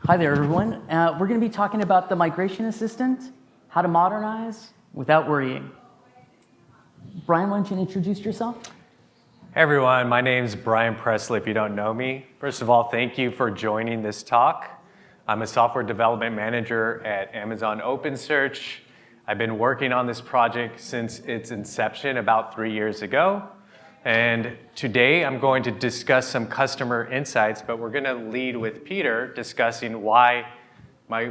Hi there, everyone. We're going to be talking about the migration assistant, how to modernize without worrying. Brian, why don't you introduce yourself? Hey everyone, my name is Brian Presley, if you don't know me. First of all, thank you for joining this talk. I'm a software development manager at Amazon OpenSearch. I've been working on this project since its inception about 3 years ago. And today I'm going to discuss some customer insights, but we're going to lead with Peter discussing why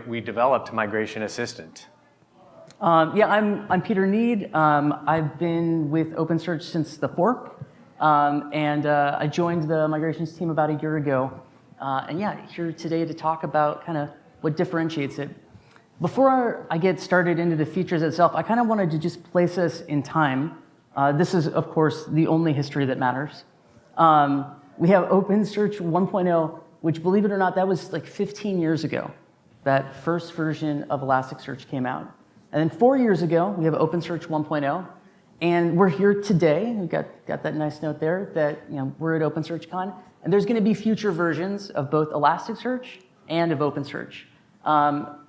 we developed Migration Assistant. I'm Peter Nied. I've been with OpenSearch since the fork, and I joined the migrations team about a year ago. Here today to talk about kind of what differentiates it. Before I get started into the features itself, I kind of wanted to just place us in time. This is, of course, the only history that matters. We have OpenSearch 1.0, which, believe it or not, that was like 15 years ago. That first version of Elasticsearch came out. And then 4 years ago, we have OpenSearch 1.0. And we're here today. We got that nice note there that we're at OpenSearchCon. And there's going to be future versions of both Elasticsearch and of OpenSearch.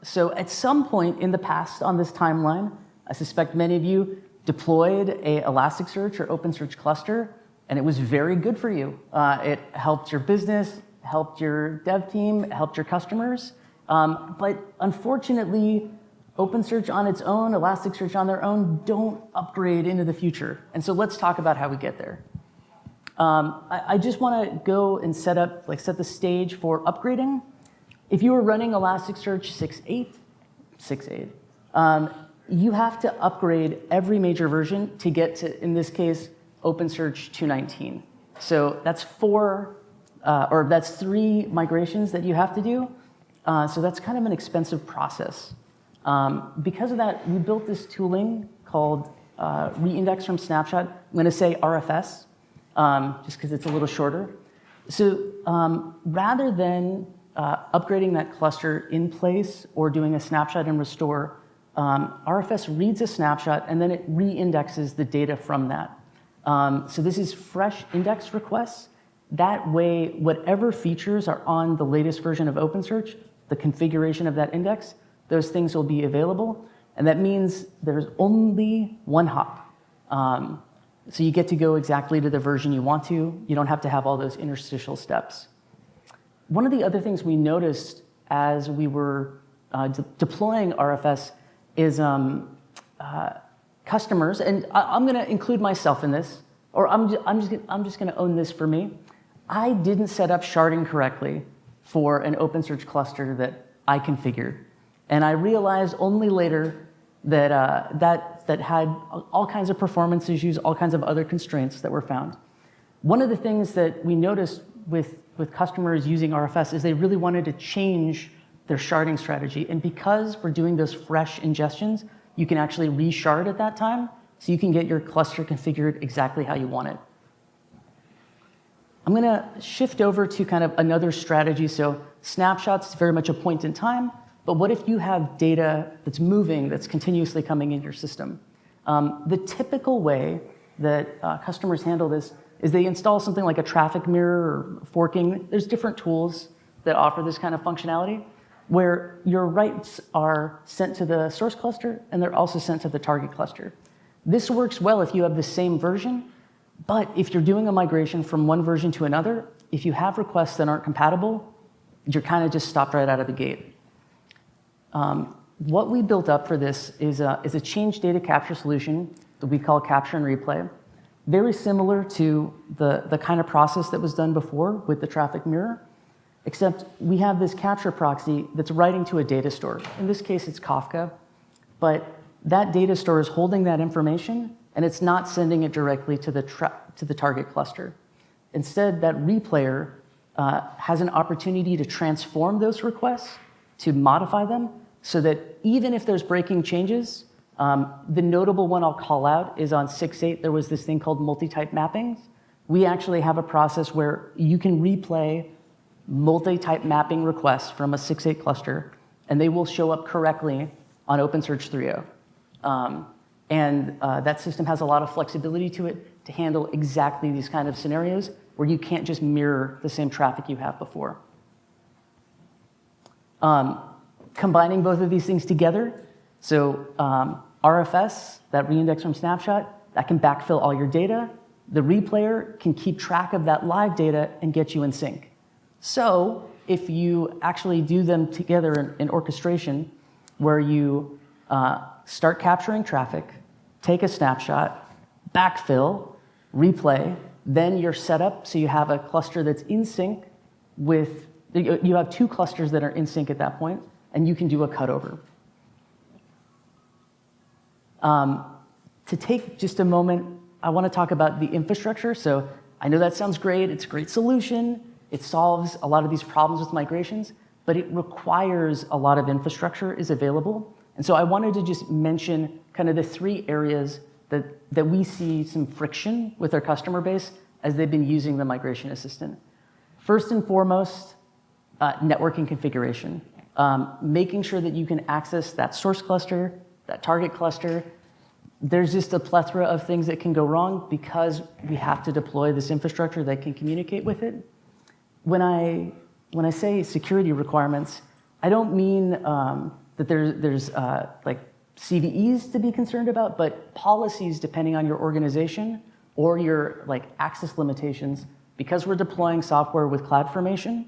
So at some point in the past on this timeline, I suspect many of you deployed a Elasticsearch or OpenSearch cluster, and it was very good for you. It helped your business, helped your dev team, helped your customers. But unfortunately, OpenSearch on its own, Elasticsearch on their own, don't upgrade into the future. And so let's talk about how we get there. I just want to go and set the stage for upgrading. If you were running Elasticsearch 6.8, you have to upgrade every major version to get to, in this case, OpenSearch 2.19. So that's that's 3 migrations that you have to do. So that's kind of an expensive process. Because of that, we built this tooling called reindex from snapshot. I'm going to say RFS, just because it's a little shorter. So rather than upgrading that cluster in place or doing a snapshot and restore, RFS reads a snapshot and then it reindexes the data from that. So this is fresh index requests. That way, whatever features are on the latest version of OpenSearch, the configuration of that index, those things will be available. And that means there's only one hop. So you get to go exactly to the version you want to. You don't have to have all those interstitial steps. One of the other things we noticed as we were deploying RFS is customers, and I'm going to include myself in this, or I'm just going to own this for me. I didn't set up sharding correctly for an OpenSearch cluster that I configured, and I realized only later that that had all kinds of performance issues, all kinds of other constraints that were found. One of the things that we noticed with customers using RFS is they really wanted to change their sharding strategy. And because we're doing those fresh ingestions, you can actually reshard at that time, so you can get your cluster configured exactly how you want it. I'm going to shift over to kind of another strategy. So snapshots is very much a point in time, but what if you have data that's moving, that's continuously coming into your system? The typical way that customers handle this is they install something like a traffic mirror or forking. There's different tools that offer this kind of functionality, where your writes are sent to the source cluster and they're also sent to the target cluster. This works well if you have the same version, but if you're doing a migration from one version to another, if you have requests that aren't compatible, you're kind of just stopped right out of the gate. What we built up for this is a change data capture solution that we call capture and replay. Very similar to the kind of process that was done before with the traffic mirror, except we have this capture proxy that's writing to a data store. In this case, it's Kafka, but that data store is holding that information, and it's not sending it directly to the target cluster. Instead, that replayer has an opportunity to transform those requests, to modify them, so that even if there's breaking changes, the notable one I'll call out is on 6.8, there was this thing called multi-type mappings. We actually have a process where you can replay multi-type mapping requests from a 6.8 cluster, and they will show up correctly on OpenSearch 3.0. That system has a lot of flexibility to it to handle exactly these kind of scenarios where you can't just mirror the same traffic you have before. Combining both of these things together, so RFS, that reindex from snapshot, that can backfill all your data. The replayer can keep track of that live data and get you in sync. So if you actually do them together in orchestration, where you start capturing traffic, take a snapshot, backfill, replay, then you're set up so you have a cluster that's in sync with, you have two clusters that are in sync at that point, and you can do a cutover. To take just a moment, I want to talk about the infrastructure. So I know that sounds great. It's a great solution. It solves a lot of these problems with migrations, but it requires a lot of infrastructure is available. And so I wanted to just mention kind of the three areas that we see some friction with our customer base as they've been using the migration assistant. First and foremost, networking configuration. Making sure that you can access that source cluster, that target cluster. There's just a plethora of things that can go wrong because we have to deploy this infrastructure that can communicate with it. When I say security requirements, I don't mean that there's like CVEs to be concerned about, but policies depending on your organization or your like access limitations. Because we're deploying software with CloudFormation,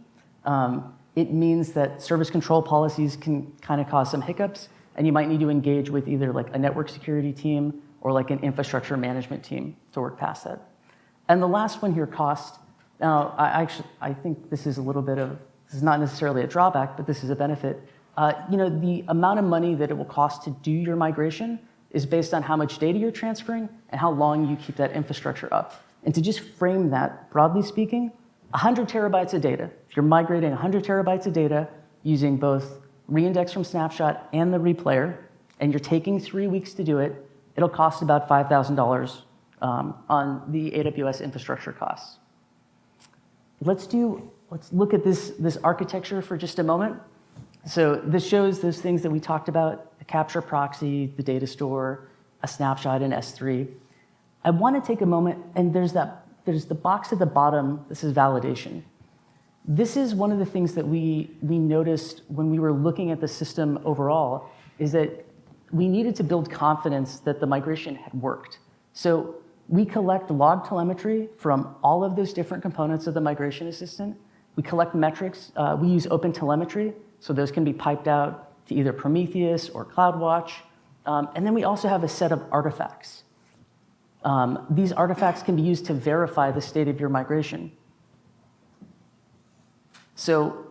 it means that service control policies can kind of cause some hiccups, and you might need to engage with either like a network security team or like an infrastructure management team to work past that. And the last one here, cost. Now, I think this is a little bit of, this is not necessarily a drawback, but this is a benefit. The amount of money that it will cost to do your migration is based on how much data you're transferring and how long you keep that infrastructure up. And to just frame that, broadly speaking, 100 terabytes of data. If you're migrating 100 terabytes of data using both reindex from snapshot and the replayer, and you're taking 3 weeks to do it, it'll cost about $5,000 on the AWS infrastructure costs. Let's look at this architecture for just a moment. So this shows those things that we talked about, the capture proxy, the data store, a snapshot in S3. I want to take a moment, and there's the box at the bottom. This is validation. This is one of the things that we noticed when we were looking at the system overall, is that we needed to build confidence that the migration had worked. So we collect log telemetry from all of those different components of the migration assistant. We collect metrics. We use OpenTelemetry, so those can be piped out to either Prometheus or CloudWatch. And then we also have a set of artifacts. These artifacts can be used to verify the state of your migration. So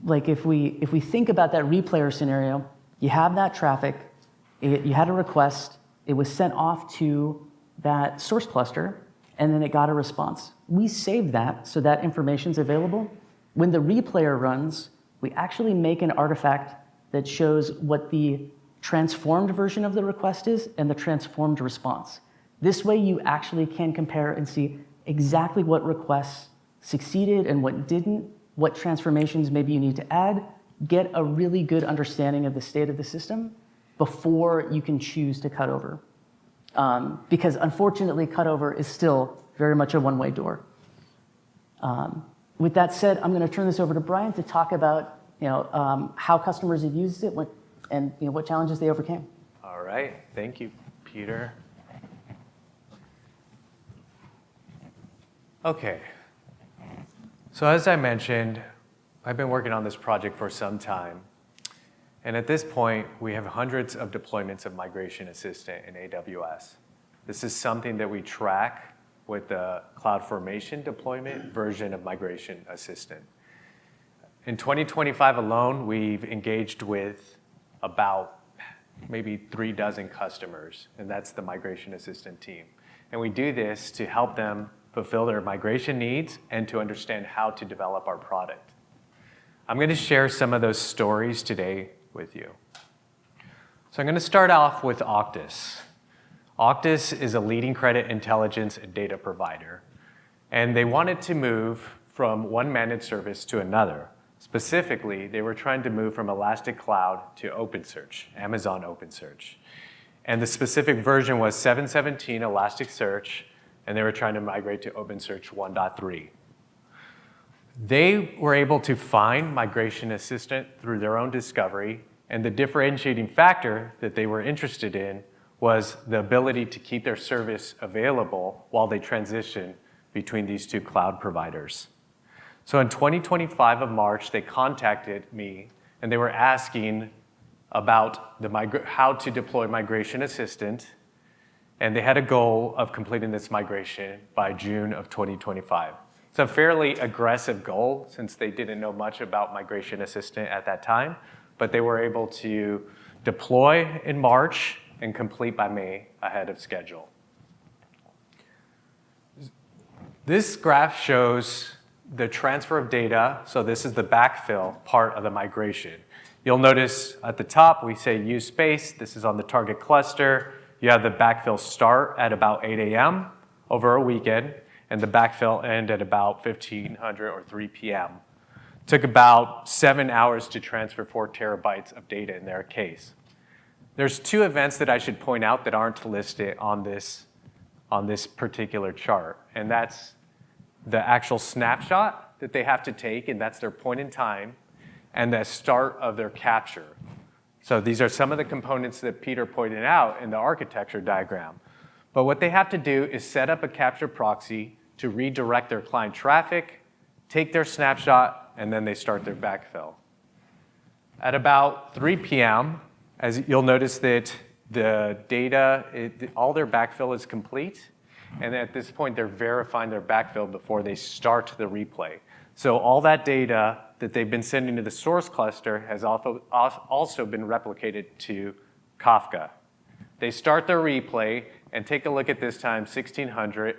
like if we think about that replayer scenario, you have that traffic, you had a request, it was sent off to that source cluster, and then it got a response. We save that so that information's available. When the replayer runs, we actually make an artifact that shows what the transformed version of the request is and the transformed response. This way you actually can compare and see exactly what requests succeeded and what didn't, what transformations maybe you need to add, get a really good understanding of the state of the system before you can choose to cut over. Because unfortunately, cutover is still very much a one-way door. With that said, I'm going to turn this over to Brian to talk about how customers have used it and what challenges they overcame. All right, thank you, Peter. Okay, so as I mentioned, I've been working on this project for some time. And at this point, we have hundreds of deployments of Migration Assistant in AWS. This is something that we track with the CloudFormation deployment version of Migration Assistant. In 2025 alone, we've engaged with about maybe 36 customers, and that's the Migration Assistant team. And we do this to help them fulfill their migration needs and to understand how to develop our product. I'm going to share some of those stories today with you. So I'm going to start off with Octus. Octus is a leading credit intelligence and data provider, and they wanted to move from one managed service to another. Specifically, they were trying to move from Elastic Cloud to OpenSearch, Amazon OpenSearch. And the specific version was 7.17 Elasticsearch, and they were trying to migrate to OpenSearch 1.3. They were able to find Migration Assistant through their own discovery, and the differentiating factor that they were interested in was the ability to keep their service available while they transition between these two cloud providers. So in 2025 of March, they contacted me, and they were asking about how to deploy Migration Assistant, and they had a goal of completing this migration by June of 2025. It's a fairly aggressive goal since they didn't know much about Migration Assistant at that time, but they were able to deploy in March and complete by May ahead of schedule. This graph shows the transfer of data. So this is the backfill part of the migration. You'll notice at the top, we say use space. This is on the target cluster. You have the backfill start at about 8 a.m. over a weekend, and the backfill end at about 1500 or 3 p.m. Took about 7 hours to transfer 4 terabytes of data in their case. There's 2 events that I should point out that aren't listed on this particular chart, and that's the actual snapshot that they have to take, and that's their point in time, and the start of their capture. So these are some of the components that Peter pointed out in the architecture diagram. But what they have to do is set up a capture proxy to redirect their client traffic, take their snapshot, and then they start their backfill. At about 3 p.m., as you'll notice that the data, all their backfill is complete, and at this point, they're verifying their backfill before they start the replay. So all that data that they've been sending to the source cluster has also been replicated to Kafka. They start their replay, and take a look at this time, 1600.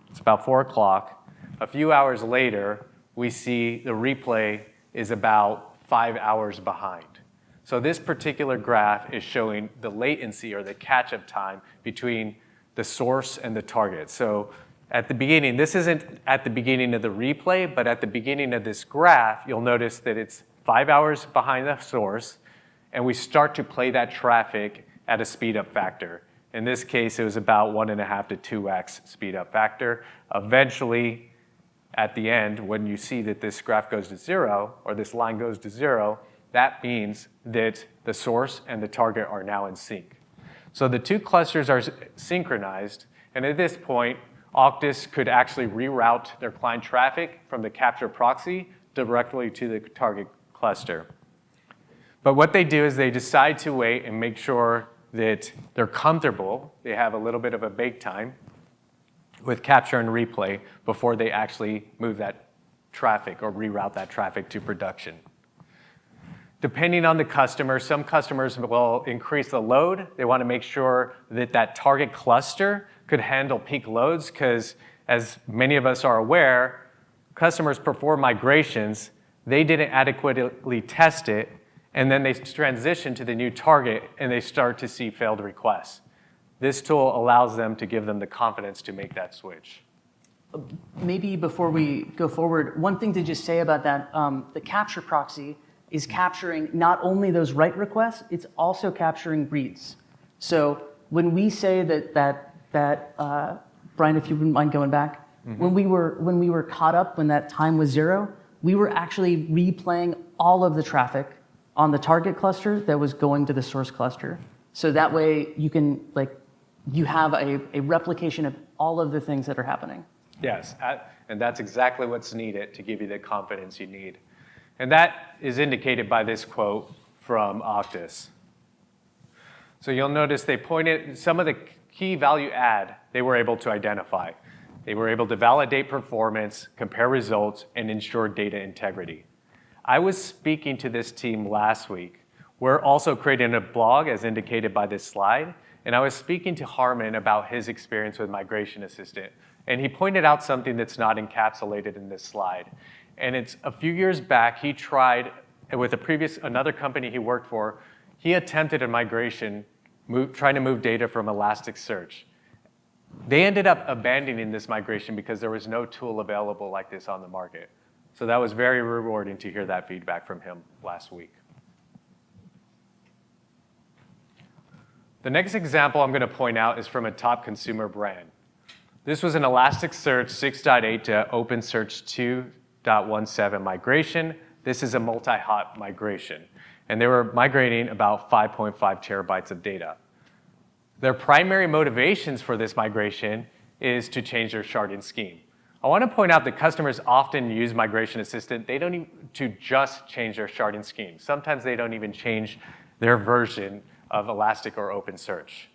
It's about 4 o'clock. A few hours later, we see the replay is about 5 hours behind. So this particular graph is showing the latency or the catch-up time between the source and the target. So at the beginning, this isn't at the beginning of the replay, but at the beginning of this graph, you'll notice that it's 5 hours behind the source, and we start to play that traffic at a speed-up factor. In this case, it was about 1.5 to 2x speed-up factor. Eventually, at the end, when you see that this graph goes to 0, or this line goes to 0, that means that the source and the target are now in sync. So the 2 clusters are synchronized, and at this point, Octus could actually reroute their client traffic from the capture proxy directly to the target cluster. But what they do is they decide to wait and make sure that they're comfortable, they have a little bit of a bake time with capture and replay before they actually move that traffic or reroute that traffic to production. Depending on the customer, some customers will increase the load. They want to make sure that that target cluster could handle peak loads because, as many of us are aware, customers perform migrations, they didn't adequately test it, and then they transition to the new target and they start to see failed requests. This tool allows them to give them the confidence to make that switch. Maybe before we go forward, one thing to just say about that, the capture proxy is capturing not only those write requests, it's also capturing reads. So when we say that Brian, if you wouldn't mind going back, when we were caught up when that time was 0, we were actually replaying all of the traffic on the target cluster that was going to the source cluster. So that way you can you have a replication of all of the things that are happening. Yes, and that's exactly what's needed to give you the confidence you need. And that is indicated by this quote from Octus. So you'll notice they pointed some of the key value add they were able to identify. They were able to validate performance, compare results, and ensure data integrity. I was speaking to this team last week. We're also creating a blog as indicated by this slide, and I was speaking to Harmon about his experience with Migration Assistant, and he pointed out something that's not encapsulated in this slide. And it's a few years back, he tried with another company he worked for, he attempted a migration, trying to move data from Elasticsearch. They ended up abandoning this migration because there was no tool available like this on the market. So that was very rewarding to hear that feedback from him last week. The next example I'm going to point out is from a top consumer brand. This was an Elasticsearch 6.8 to OpenSearch 2 2.17 migration. This is a multi-hot migration. And they were migrating about 5.5 terabytes of data. Their primary motivations for this migration is to change their sharding scheme. I want to point out that customers often use Migration Assistant. They don't even to just change their sharding scheme. Sometimes they don't even change their version of Elastic or OpenSearch.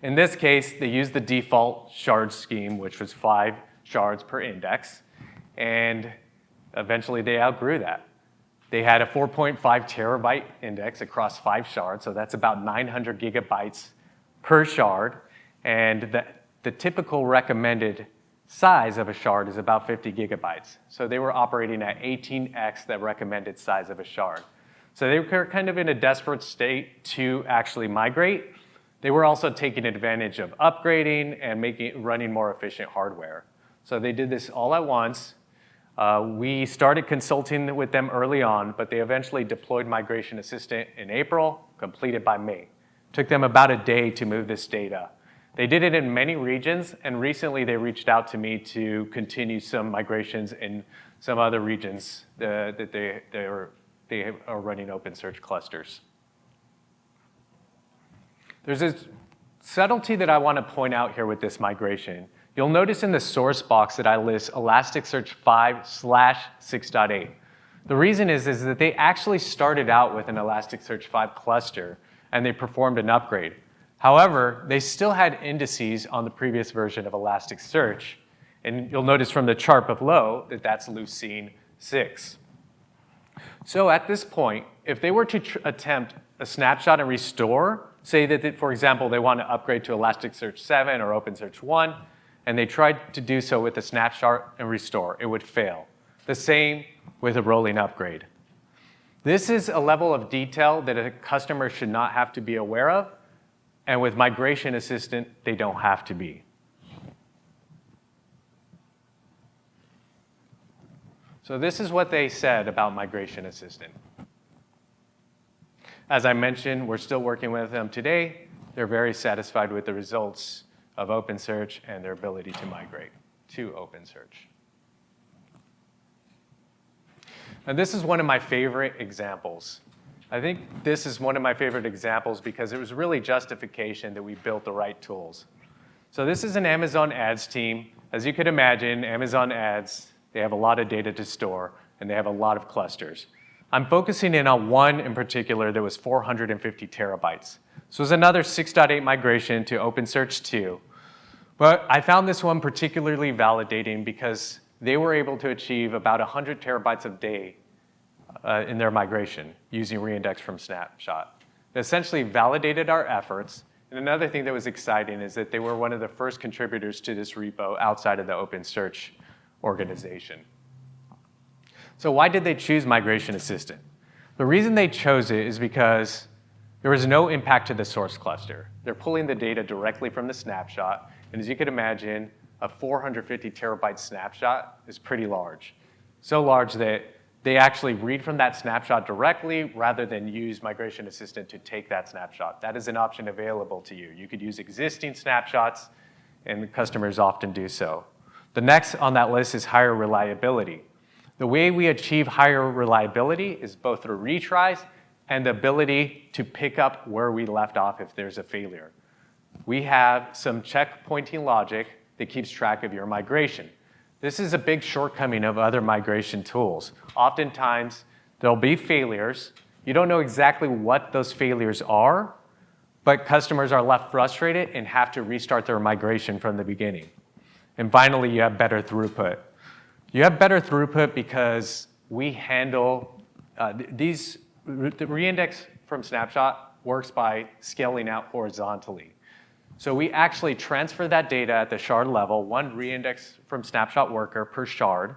In this case, they used the default shard scheme, which was 5 shards per index, and eventually they outgrew that. They had a 4.5 terabyte index across 5 shards, so that's about 900 gigabytes per shard, and the typical recommended size of a shard is about 50 gigabytes. So they were operating at 18x the recommended size of a shard. So they were kind of in a desperate state to actually migrate. They were also taking advantage of upgrading and running more efficient hardware. So they did this all at once. We started consulting with them early on, but they eventually deployed Migration Assistant in April, completed by May. Took them about a day to move this data. They did it in many regions, and recently they reached out to me to continue some migrations in some other regions that they are running OpenSearch clusters. There's this subtlety that I want to point out here with this migration. You'll notice in the source box that I list Elasticsearch 5/6.8. The reason is that they actually started out with an Elasticsearch 5 cluster, and they performed an upgrade. However, they still had indices on the previous version of Elasticsearch, and you'll notice from the chart below that that's Lucene 6. So at this point, if they were to attempt a snapshot and restore, say that, for example, they want to upgrade to Elasticsearch 7 or OpenSearch 1, and they tried to do so with a snapshot and restore, it would fail. The same with a rolling upgrade. This is a level of detail that a customer should not have to be aware of, and with Migration Assistant, they don't have to be. So this is what they said about Migration Assistant. As I mentioned, we're still working with them today. They're very satisfied with the results of OpenSearch and their ability to migrate to OpenSearch. And this is one of my favorite examples. I think this is one of my favorite examples because it was really justification that we built the right tools. So this is an Amazon Ads team. As you could imagine, Amazon Ads, they have a lot of data to store, and they have a lot of clusters. I'm focusing in on one in particular that was 450 terabytes. So it was another 6.8 migration to OpenSearch 2. But I found this one particularly validating because they were able to achieve about 100 terabytes a day in their migration using reindex from snapshot. It essentially validated our efforts. And another thing that was exciting is that they were one of the first contributors to this repo outside of the OpenSearch organization. So why did they choose Migration Assistant? The reason they chose it is because there was no impact to the source cluster. They're pulling the data directly from the snapshot. And as you can imagine, a 450 terabyte snapshot is pretty large. So large that they actually read from that snapshot directly rather than use Migration Assistant to take that snapshot. That is an option available to you. You could use existing snapshots, and customers often do so. The next on that list is higher reliability. The way we achieve higher reliability is both through retries and the ability to pick up where we left off if there's a failure. We have some checkpointing logic that keeps track of your migration. This is a big shortcoming of other migration tools. Oftentimes, there'll be failures. You don't know exactly what those failures are, but customers are left frustrated and have to restart their migration from the beginning. And finally, you have better throughput. You have better throughput because we handle the reindex from snapshot works by scaling out horizontally. So we actually transfer that data at the shard level, one reindex from snapshot worker per shard,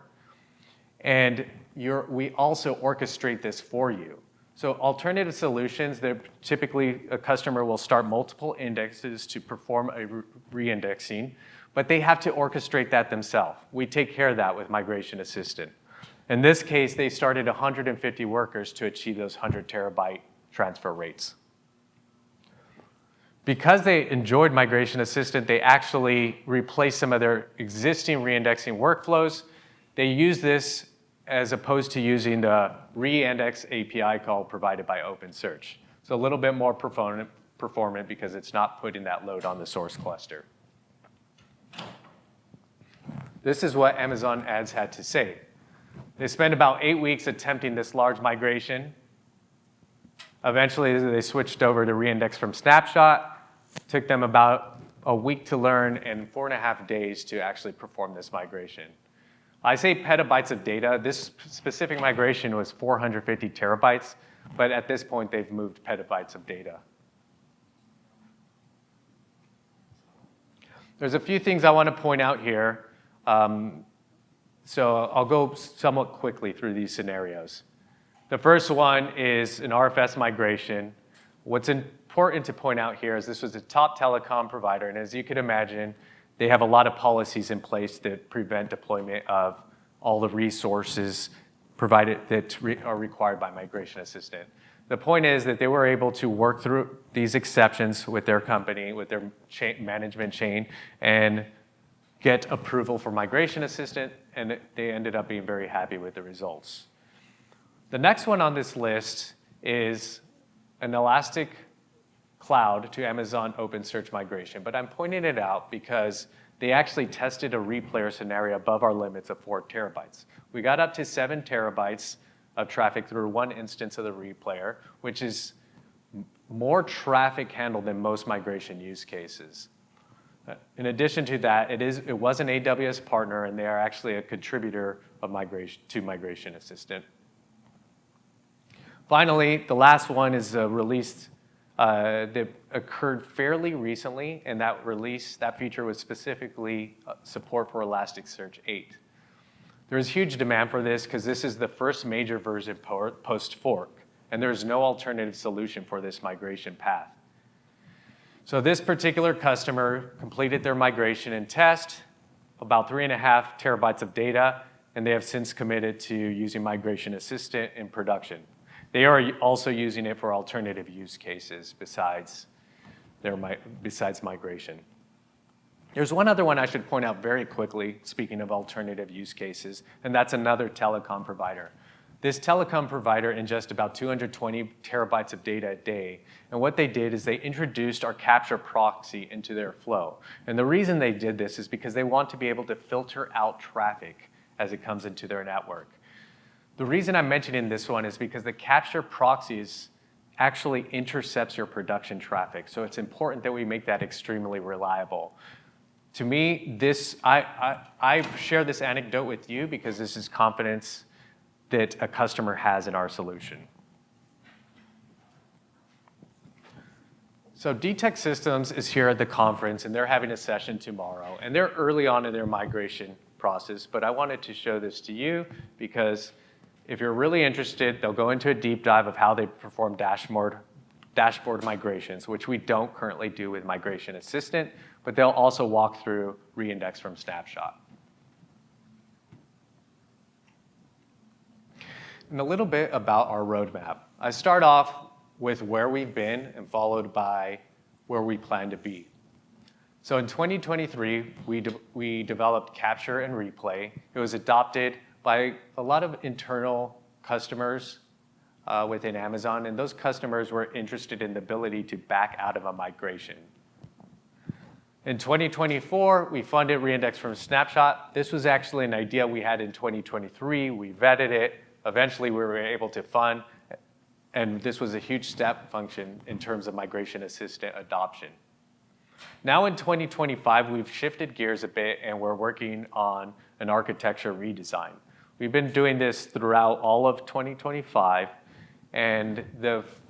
and we also orchestrate this for you. So alternative solutions, typically a customer will start multiple indexes to perform a reindexing, but they have to orchestrate that themselves. We take care of that with Migration Assistant. In this case, they started 150 workers to achieve those 100 terabyte transfer rates. Because they enjoyed Migration Assistant, they actually replaced some of their existing reindexing workflows They use this as opposed to using the reindex API call provided by OpenSearch. So a little bit more performant because it's not putting that load on the source cluster. This is what Amazon Ads had to say. They spent about 8 weeks attempting this large migration. Eventually, they switched over to reindex from snapshot. Took them about a week to learn and 4.5 days to actually perform this migration. I say petabytes of data. This specific migration was 450 terabytes, but at this point, they've moved petabytes of data. There's a few things I want to point out here. So I'll go somewhat quickly through these scenarios. The first one is an RFS migration. What's important to point out here is this was a top telecom provider, and as you can imagine, they have a lot of policies in place that prevent deployment of all the resources provided that are required by Migration Assistant. The point is that they were able to work through these exceptions with their company, with their management chain, and get approval for Migration Assistant, and they ended up being very happy with the results. The next one on this list is an Elastic Cloud to Amazon OpenSearch migration, but I'm pointing it out because they actually tested a replayer scenario above our limits of 4 terabytes. We got up to 7 terabytes of traffic through one instance of the replayer, which is more traffic handled than most migration use cases. In addition to that, it was an AWS partner, and they are actually a contributor of Migration Assistant. Finally, the last one is a release that occurred fairly recently, and that feature was specifically support for Elasticsearch 8. There is huge demand for this because this is the first major version post-fork, and there is no alternative solution for this migration path. So this particular customer completed their migration and test, about 3.5 terabytes of data, and they have since committed to using Migration Assistant in production. They are also using it for alternative use cases besides migration. There's one other one I should point out very quickly, speaking of alternative use cases, and that's another telecom provider. This telecom provider ingests about 220 terabytes of data a day, and what they did is they introduced our capture proxy into their flow. And the reason they did this is because they want to be able to filter out traffic as it comes into their network. The reason I'm mentioning this one is because the capture proxies actually intercepts your production traffic, so it's important that we make that extremely reliable. To me, I share this anecdote with you because this is confidence that a customer has in our solution. So DTech Systems is here at the conference, and they're having a session tomorrow, and they're early on in their migration process, but I wanted to show this to you because if you're really interested, they'll go into a deep dive of how they perform dashboard migrations, which we don't currently do with Migration Assistant, but they'll also walk through reindex from snapshot. And a little bit about our roadmap. I start off with where we've been and followed by where we plan to be. So in 2023, we developed Capture and Replay. It was adopted by a lot of internal customers within Amazon, and those customers were interested in the ability to back out of a migration. In 2024, we funded reindex from snapshot. This was actually an idea we had in 2023. We vetted it. Eventually, we were able to fund, and this was a huge step function in terms of Migration Assistant adoption. Now in 2025, we've shifted gears a bit, and we're working on an architecture redesign. We've been doing this throughout all of 2025, and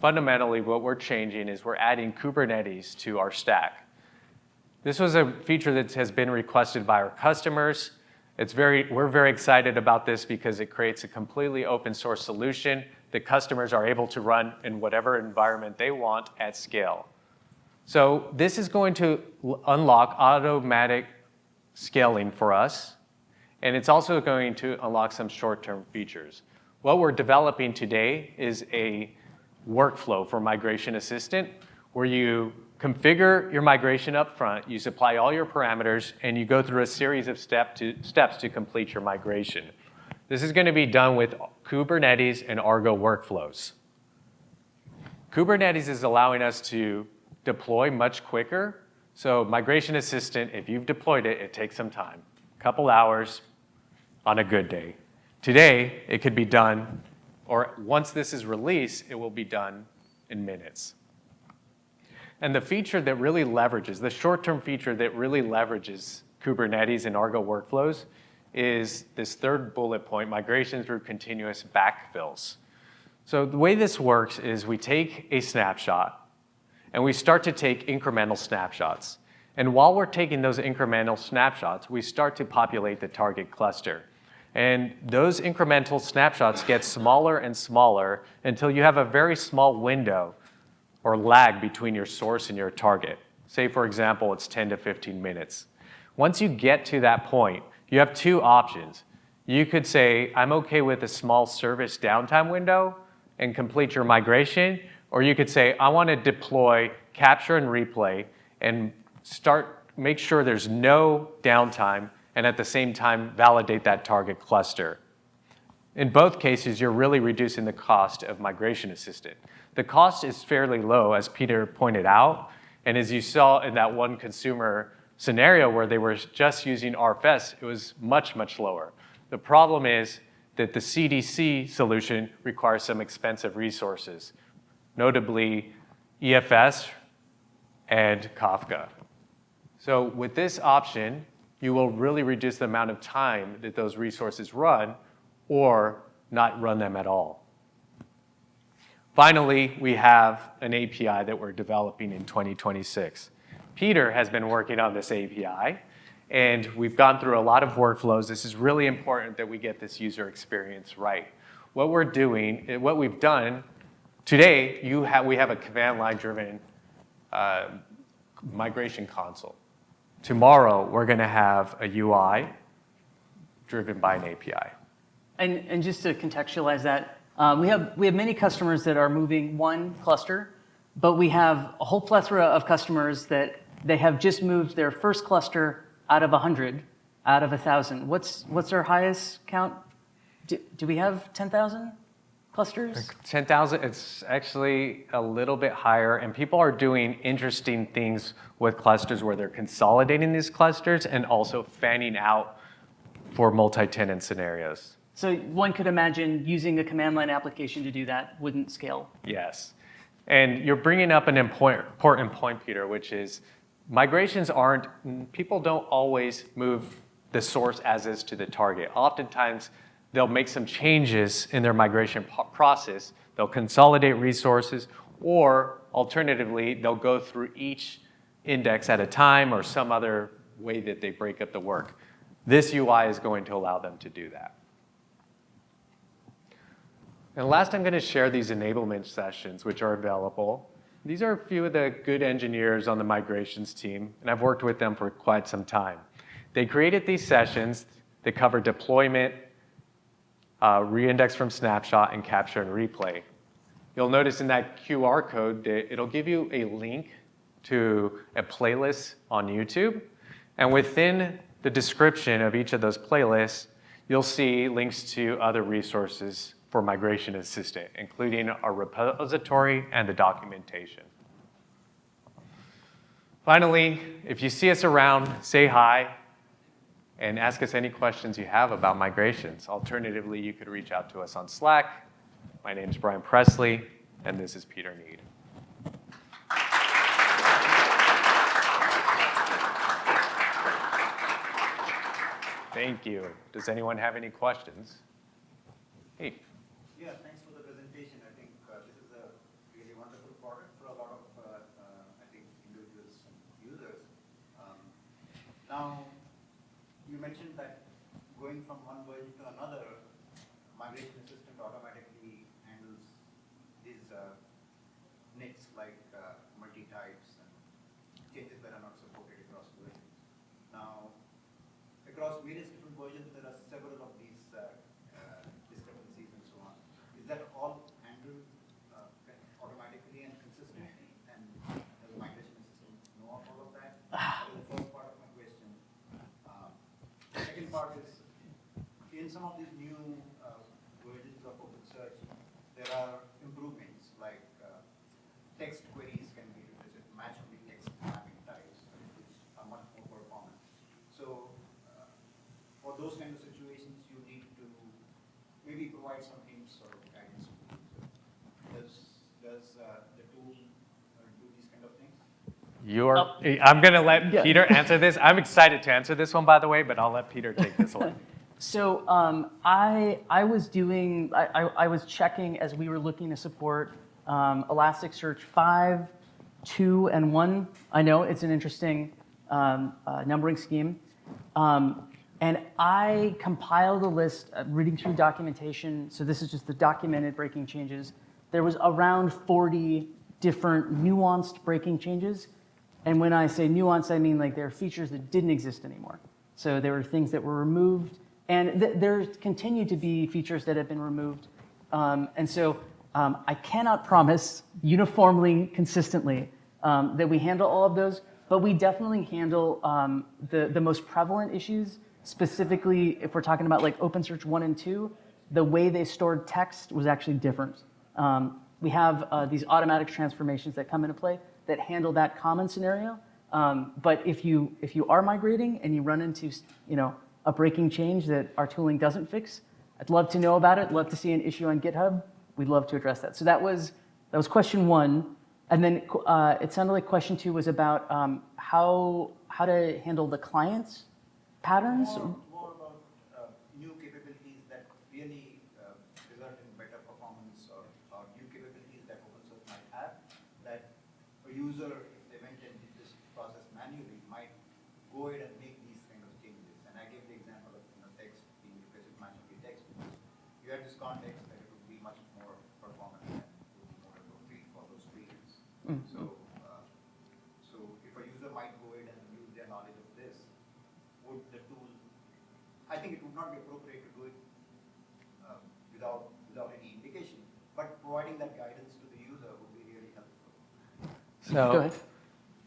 fundamentally what we're changing is we're adding Kubernetes to our stack. This was a feature that has been requested by our customers. We're very excited about this because it creates a completely open source solution that customers are able to run in whatever environment they want at scale. So this is going to unlock automatic scaling for us, and it's also going to unlock some short-term features. What we're developing today is a workflow for Migration Assistant where you configure your migration up front, you supply all your parameters, and you go through a series of steps to complete your migration. This is going to be done with Kubernetes and Argo workflows. Kubernetes is allowing us to deploy much quicker. So Migration Assistant, if you've deployed it, it takes some time, a couple hours on a good day. Today, it could be done, or once this is released, it will be done in minutes. And the feature that really leverages, the short-term feature that really leverages Kubernetes and Argo workflows is this third bullet point, migration through continuous backfills. So the way this works is we take a snapshot and we start to take incremental snapshots. And while we're taking those incremental snapshots, we start to populate the target cluster. And those incremental snapshots get smaller and smaller until you have a very small window or lag between your source and your target. Say, for example, it's 10 to 15 minutes. Once you get to that point, you have two options. You could say, I'm okay with a small service downtime window and complete your migration, or you could say, I want to deploy capture and replay and make sure there's no downtime, and at the same time, validate that target cluster. In both cases, you're really reducing the cost of Migration Assistant. The cost is fairly low, as Peter pointed out, and as you saw in that one consumer scenario where they were just using RFS, it was much, much lower. The problem is that the CDC solution requires some expensive resources, notably EFS and Kafka. So with this option, you will really reduce the amount of time that those resources run or not run them at all. Finally, we have an API that we're developing in 2026. Peter has been working on this API, and we've gone through a lot of workflows. This is really important that we get this user experience right. What we've done today, we have a command line driven migration console. Tomorrow, we're going to have a UI driven by an API. And just to contextualize that, we have many customers that are moving one cluster, but we have a whole plethora of customers that they have just moved their first cluster out of 100, out of 1,000. What's our highest count? Do we have 10,000 clusters? 10,000, it's actually a little bit higher, and people are doing interesting things with clusters where they're consolidating these clusters and also fanning out for multi-tenant scenarios. So one could imagine using a command line application to do that wouldn't scale. Yes. And you're bringing up an important point, Peter, which is people don't always move the source as is to the target. Oftentimes, they'll make some changes in their migration process. They'll consolidate resources, or alternatively, they'll go through each index at a time or some other way that they break up the work. This UI is going to allow them to do that. And last, I'm going to share these enablement sessions, which are available. These are a few of the good engineers on the migrations team, and I've worked with them for quite some time. They created these sessions that cover deployment, reindex from snapshot, and capture and replay. You'll notice in that QR code that it'll give you a link to a playlist on YouTube, and within the description of each of those playlists, you'll see links to other resources for Migration Assistant, including our repository and the documentation. Finally, if you see us around, say hi and ask us any questions you have about migrations. Alternatively, you could reach out to us on Slack. My name is Brian Presley, and this is Peter Nied. Thank you. Does anyone have any questions? Hey. Yeah, thanks for the presentation. I think this is a really wonderful product for a lot of, I think, individuals and users. Now, you mentioned that going from one version to another, Migration Assistant automatically handles these nits like multi-types and changes that are not supported across versions. Now, across various different versions, there are several of these discrepancies and so on. Is that all handled automatically and consistently, and does the migration assistant in some of these new versions of OpenSearch, there are improvements like text queries can be represented, match only text mapping types, which are much more performant. So for those kind of situations, you need to maybe provide some hints or guidance. Does the tool do these kind of things? I'm going to let Yeah. Peter answer this. I'm excited to answer this one, by the way, but I'll let Peter take this one. So I was checking as we were looking to support Elasticsearch 5, 2, and 1. I know it's an interesting numbering scheme. And I compiled a list, reading through documentation. So this is just the documented breaking changes. There was around 40 different nuanced breaking changes. And when I say nuanced, I mean like there are features that didn't exist anymore. So there were things that were removed. And there continue to be features that have been removed. And so I cannot promise uniformly, consistently, that we handle all of those. But we definitely handle the most prevalent issues. Specifically, if we're talking about like OpenSearch 1 and 2, the way they stored text was actually different. We have these automatic transformations that come into play that handle that common scenario. But if you are migrating and you run into a breaking change that our tooling doesn't fix, I'd love to know about it. Love to see an issue on GitHub. We'd love to address that. So that was question 1, and then it sounded like question 2 was about how to handle the client's patterns. More about new capabilities that really result in better performance or new capabilities that OpenSearch might have that a user, if they went and did this process manually, might go ahead and make these kind of changes. And I gave the example of text being replaced with matching text because you have this context that it would be much more performant and would be more appropriate for those reasons. So if a user might go ahead and use their knowledge of this, would the tool, I think it would not be appropriate to do it without any indication, but providing that guidance to the user would be really helpful. Go ahead.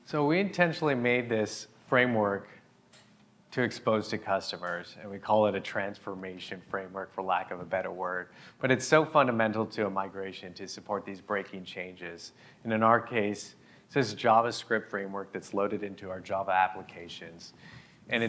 So we intentionally made this framework to expose to customers, and we call it a transformation framework for lack of a better word. But it's so fundamental to a migration to support these breaking changes. And in our case, it's this JavaScript framework that's loaded into our Java applications. And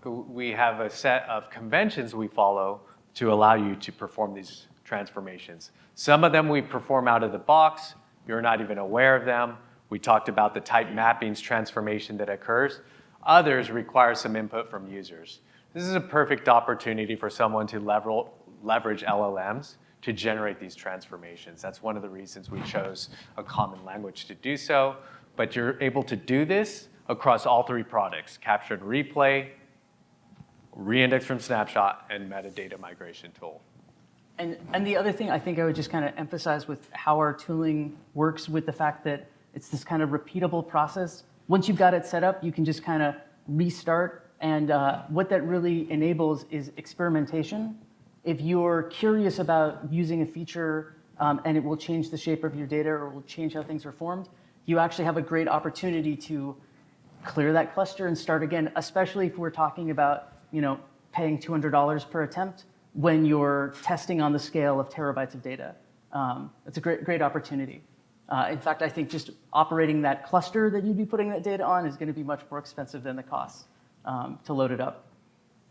we have a set of conventions we follow to allow you to perform these transformations. Some of them we perform out of the box. You're not even aware of them. We talked about the type mappings transformation that occurs. Others require some input from users. This is a perfect opportunity for someone to leverage LLMs to generate these transformations. That's one of the reasons we chose a common language to do so. But you're able to do this across all 3 products: captured replay, reindex from snapshot, and metadata migration tool. And the other thing I think I would just kind of emphasize with how our tooling works with the fact that it's this kind of repeatable process. Once you've got it set up, you can just kind of restart. And what that really enables is experimentation. If you're curious about using a feature and it will change the shape of your data or will change how things are formed, you actually have a great opportunity to clear that cluster and start again, especially if we're talking about paying $200 per attempt when you're testing on the scale of terabytes of data. It's a great opportunity. In fact, I think just operating that cluster that you'd be putting that data on is going to be much more expensive than the cost to load it up.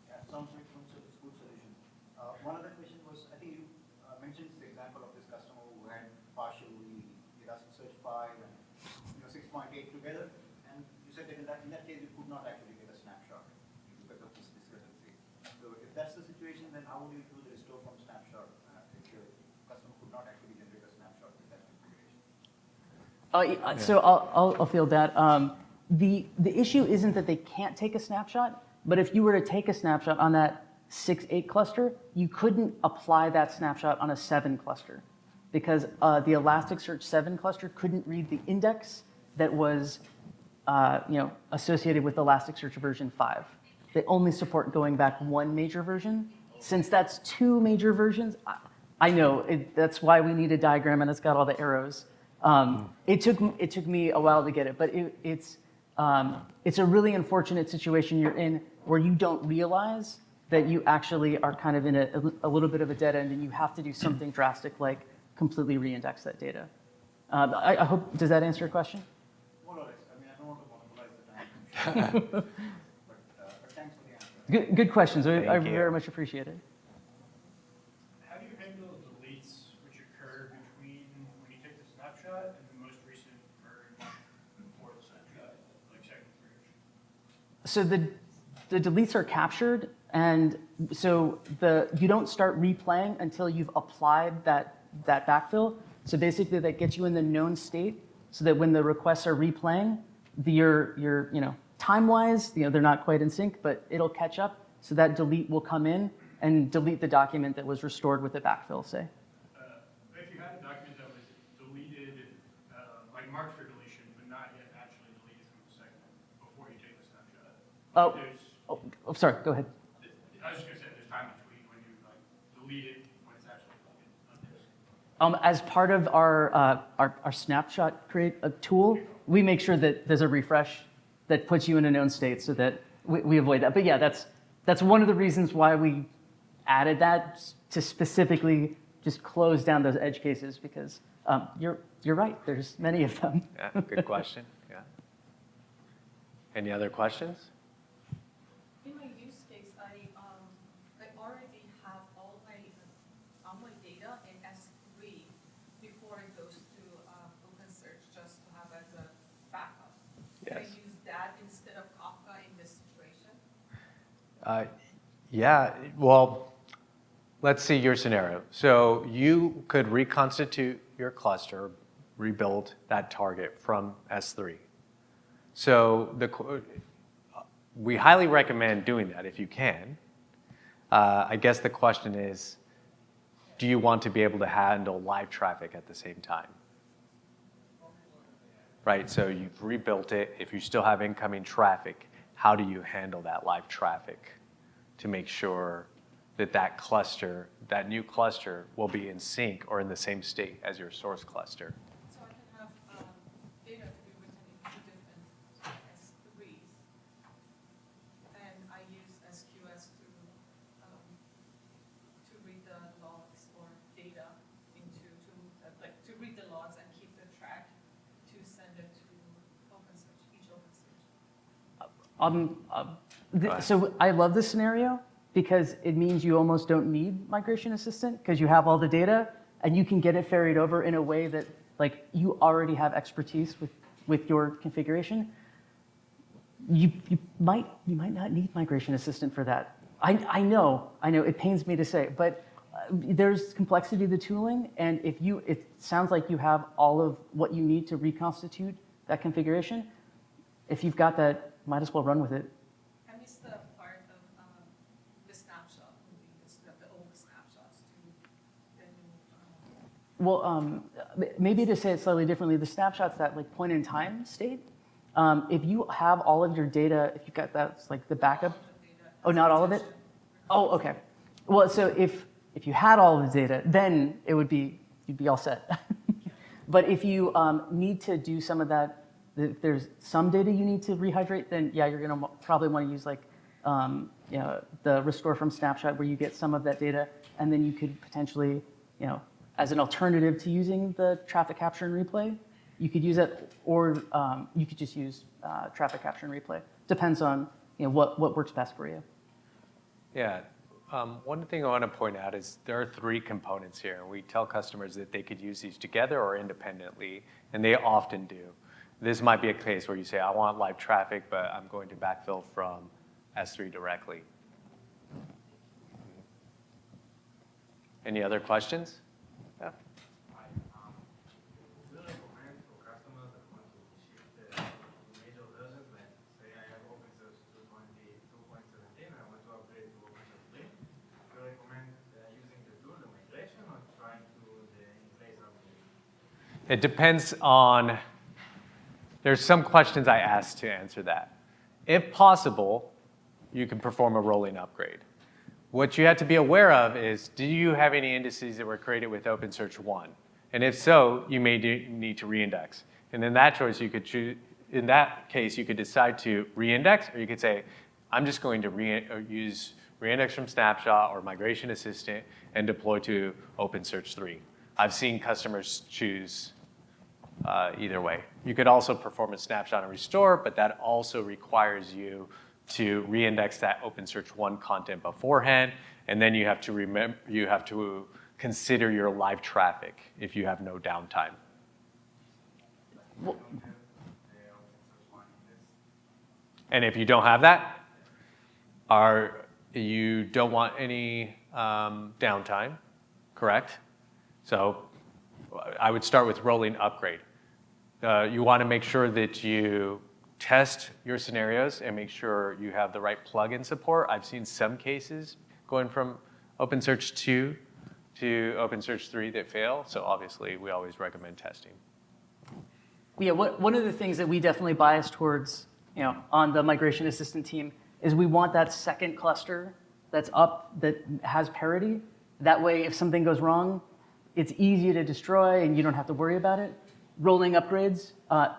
Yeah, sounds like a good solution. One other question was, I think you mentioned the example of this customer who had partially Elasticsearch 5 and 6.8 together, and you said that in that case you could not actually get a snapshot because of this discrepancy. So if that's the situation, then how would you do the restore from snapshot if your customer could not actually generate a snapshot with that configuration? So I'll field that. The issue isn't that they can't take a snapshot, but if you were to take a snapshot on that 6.8 cluster, you couldn't apply that snapshot on a 7 cluster because the Elasticsearch 7 cluster couldn't read the index that was associated with Elasticsearch version 5. They only support going back 1 major version. Since that's 2 major versions, I know that's why we need a diagram and it's got all the arrows. It took me a while to get it, but it's a really unfortunate situation you're in where you don't realize that you actually are kind of in a little bit of a dead end and you have to do something drastic like completely reindex that data. I hope, does that answer your question? More or less. I mean, I don't want to monopolize the time. but thanks for the answer. Good questions. I Thank you. very much appreciate it. How do you handle deletes which occur between when you take the snapshot and the most recent merge for the snapshot, like second merge? So the deletes are captured, and so you don't start replaying until you've applied that backfill. So basically, that gets you in the known state, so that when the requests are replaying, your time-wise, they're not quite in sync, but it'll catch up. So that delete will come in and delete the document that was restored with the backfill, say. If you had a document that was deleted, like marked for deletion, but not yet actually deleted from the segment before you take the snapshot. Sorry, go ahead. I was just going to say, there's time between when you delete it, when it's actually deleted on disk. As part of our snapshot create tool, we make sure that there's a refresh that puts you in a known state so that we avoid that. But yeah, that's one of the reasons why we added that, to specifically just close down those edge cases, because you're right, there's many of them. Yeah, good question. Yeah. Any other questions? In my use case, I already have all my data in S3 before it goes to OpenSearch, just to have as a backup. Can I Yes. use that instead of Kafka in this situation? Yeah, well, let's see your scenario. So you could reconstitute your cluster, rebuild that target from S3. So we highly recommend doing that if you can. I guess the question is, do you want to be able to handle live traffic at the same time? Right, so you've rebuilt it. If you still have incoming traffic, how do you handle that live traffic to make sure that that new cluster will be in sync or in the same state as your source cluster? So I can have data to be written in two different S3s, and I use SQS to read the logs or data to read the logs and keep the track to send it to OpenSearch, each OpenSearch. So I love this scenario because it means you almost don't need Migration Assistant, because you have all the data and you can get it ferried over in a way that you already have expertise with your configuration. You might not need Migration Assistant for that. I know, it pains me to say, but there's complexity to the tooling, and it sounds like you have all of what you need to reconstitute that configuration. If you've got that, might as well run with it. I missed the part of the snapshot, the old snapshots to the new. Well, maybe to say it slightly differently, the snapshot's that point in time state. If you have all of your data, if you've got that, the backup. Oh, not all of it? Oh, okay. Well, so if you had all of the data, then you'd be all set. But if you need to do some of that, if there's some data you need to rehydrate, then yeah, you're going to probably want to use the restore from snapshot, where you get some of that data, and then you could potentially, as an alternative to using the traffic capture and replay, you could use it, or you could just use traffic capture and replay. Depends on what works best for you. Yeah. One thing I want to point out is there are 3 components here, and we tell customers that they could use these together or independently, and they often do. This might be a case where you say, I want live traffic, but I'm going to backfill from S3 directly. Any other questions? Yeah. Do you recommend for customers that want to shift the major versions, like say I have OpenSearch 2.17 and I want to upgrade to OpenSearch 3? Do you recommend using the tool, the migration, or trying to do the in-place upgrade? It depends on, there's some questions I asked to answer that. If possible, you can perform a rolling upgrade. What you have to be aware of is, do you have any indices that were created with OpenSearch 1? And if so, you may need to reindex. And in that choice, you could choose, in that case, you could decide to reindex, or you could say, I'm just going to use reindex from snapshot or migration assistant, and deploy to OpenSearch 3. I've seen customers choose either way. You could also perform a snapshot and restore, but that also requires you to reindex that OpenSearch 1 content beforehand, and then you have to consider your live traffic if you have no downtime. And if you don't have that, you don't want any downtime, correct? So I would start with rolling upgrade. You want to make sure that you test your scenarios and make sure you have the right plugin support. I've seen some cases going from OpenSearch 2 to OpenSearch 3 that fail, so obviously we always recommend testing. Yeah, one of the things that we definitely bias towards, on the migration assistant team is we want that second cluster that's up that has parity. That way, if something goes wrong, it's easy to destroy and you don't have to worry about it. Rolling upgrades,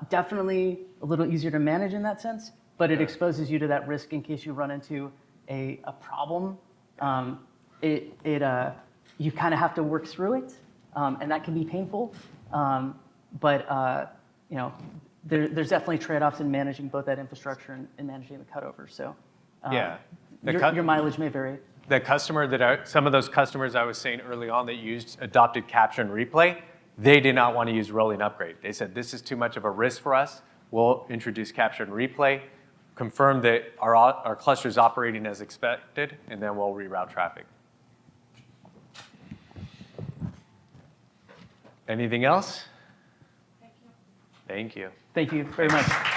definitely a little easier to manage in that sense, but it exposes you to that risk in case you run into a problem. You kind of have to work through it, and that can be painful. But there's definitely trade-offs in managing both that infrastructure and managing the cutover. So Yeah. your mileage may vary. Some of those customers I was saying early on that adopted capture and replay, they did not want to use rolling upgrade. They said, this is too much of a risk for us. We'll introduce capture and replay, confirm that our cluster is operating as expected, and then we'll reroute traffic. Anything else? Thank you. Thank you. Thank you very much.